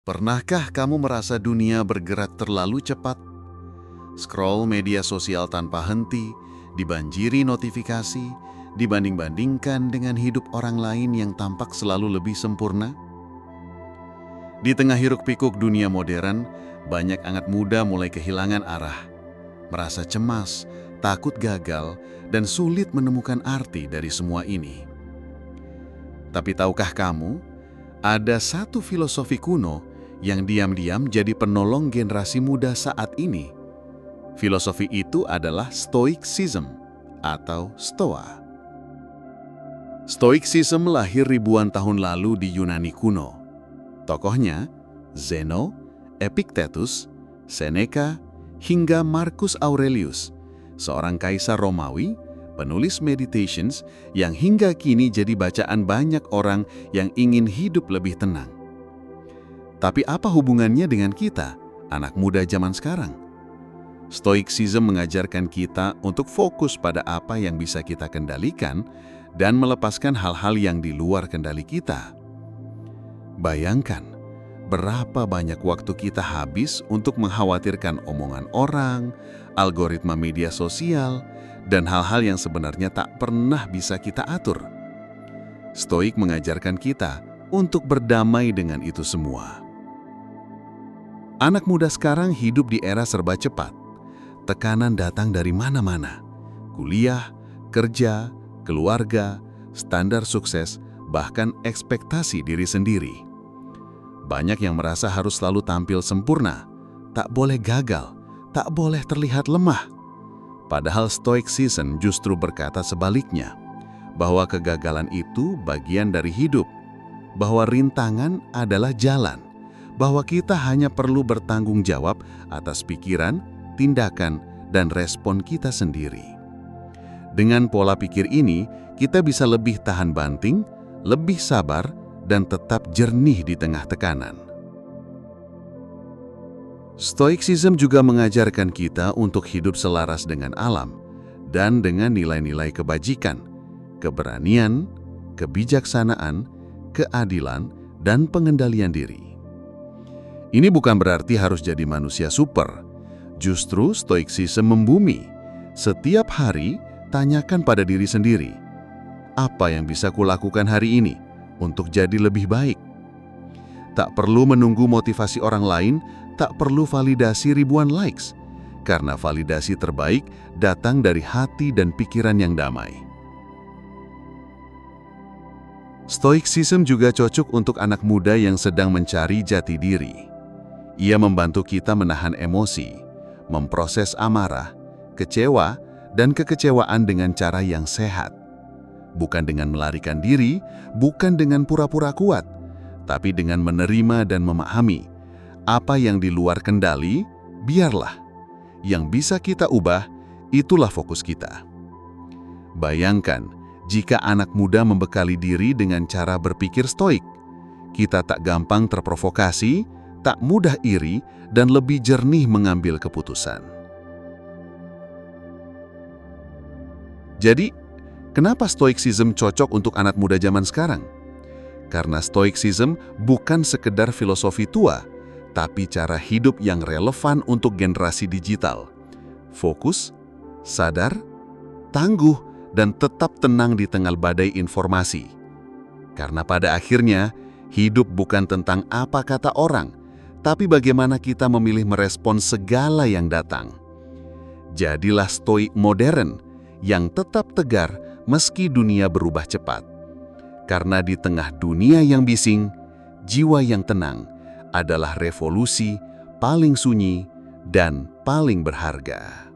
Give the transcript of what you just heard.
Pernahkah kamu merasa dunia bergerak terlalu cepat? Scroll media sosial tanpa henti, dibanjiri notifikasi, dibanding-bandingkan dengan hidup orang lain yang tampak selalu lebih sempurna? Di tengah hiruk-pikuk dunia modern, banyak anak muda mulai kehilangan arah, merasa cemas, takut gagal, dan sulit menemukan arti dari semua ini. Tapi tahukah kamu, ada satu filosofi kuno yang diam-diam jadi penolong generasi muda saat ini. Filosofi itu adalah Stoicism atau Stoa. Stoicism lahir ribuan tahun lalu di Yunani kuno. Tokohnya Zeno, Epictetus, Seneca, hingga Marcus Aurelius, seorang kaisar Romawi, penulis Meditations yang hingga kini jadi bacaan banyak orang yang ingin hidup lebih tenang. Tapi apa hubungannya dengan kita, anak muda zaman sekarang? Stoicism mengajarkan kita untuk fokus pada apa yang bisa kita kendalikan dan melepaskan hal-hal yang di luar kendali kita. Bayangkan, berapa banyak waktu kita habis untuk mengkhawatirkan omongan orang, algoritma media sosial, dan hal-hal yang sebenarnya tak pernah bisa kita atur. Stoik mengajarkan kita untuk berdamai dengan itu semua. Anak muda sekarang hidup di era serba cepat. Tekanan datang dari mana-mana. Kuliah, kerja, keluarga, standar sukses, bahkan ekspektasi diri sendiri. Banyak yang merasa harus selalu tampil sempurna, tak boleh gagal, tak boleh terlihat lemah. Padahal Stoicism justru berkata sebaliknya, bahwa kegagalan itu bagian dari hidup, bahwa rintangan adalah jalan, bahwa kita hanya perlu bertanggung jawab atas pikiran, tindakan, dan respon kita sendiri. Dengan pola pikir ini, kita bisa lebih tahan banting, lebih sabar, dan tetap jernih di tengah tekanan. Stoicism juga mengajarkan kita untuk hidup selaras dengan alam dan dengan nilai-nilai kebajikan, keberanian, kebijaksanaan, keadilan, dan pengendalian diri. Ini bukan berarti harus jadi manusia super. Justru Stoicism membumi. Setiap hari, tanyakan pada diri sendiri, apa yang bisa kulakukan hari ini untuk jadi lebih baik? Tak perlu menunggu motivasi orang lain, tak perlu validasi ribuan likes, karena validasi terbaik datang dari hati dan pikiran yang damai. Stoicism juga cocok untuk anak muda yang sedang mencari jati diri. Ia membantu kita menahan emosi, memproses amarah, kecewa, dan kekecewaan dengan cara yang sehat. Bukan dengan melarikan diri, bukan dengan pura-pura kuat, tapi dengan menerima dan memahami apa yang di luar kendali, biarlah. Yang bisa kita ubah, itulah fokus kita. Bayangkan, jika anak muda membekali diri dengan cara berpikir stoik, kita tak gampang terprovokasi, tak mudah iri, dan lebih jernih mengambil keputusan. Jadi, kenapa Stoicism cocok untuk anak muda zaman sekarang? Karena Stoicism bukan sekedar filosofi tua, tapi cara hidup yang relevan untuk generasi digital. Fokus, sadar, tangguh, dan tetap tenang di tengah badai informasi. Karena pada akhirnya, hidup bukan tentang apa kata orang, tapi bagaimana kita memilih merespons segala yang datang. Jadilah stoik modern yang tetap tegar meski dunia berubah cepat. Karena di tengah dunia yang bising, jiwa yang tenang adalah revolusi paling sunyi dan paling berharga.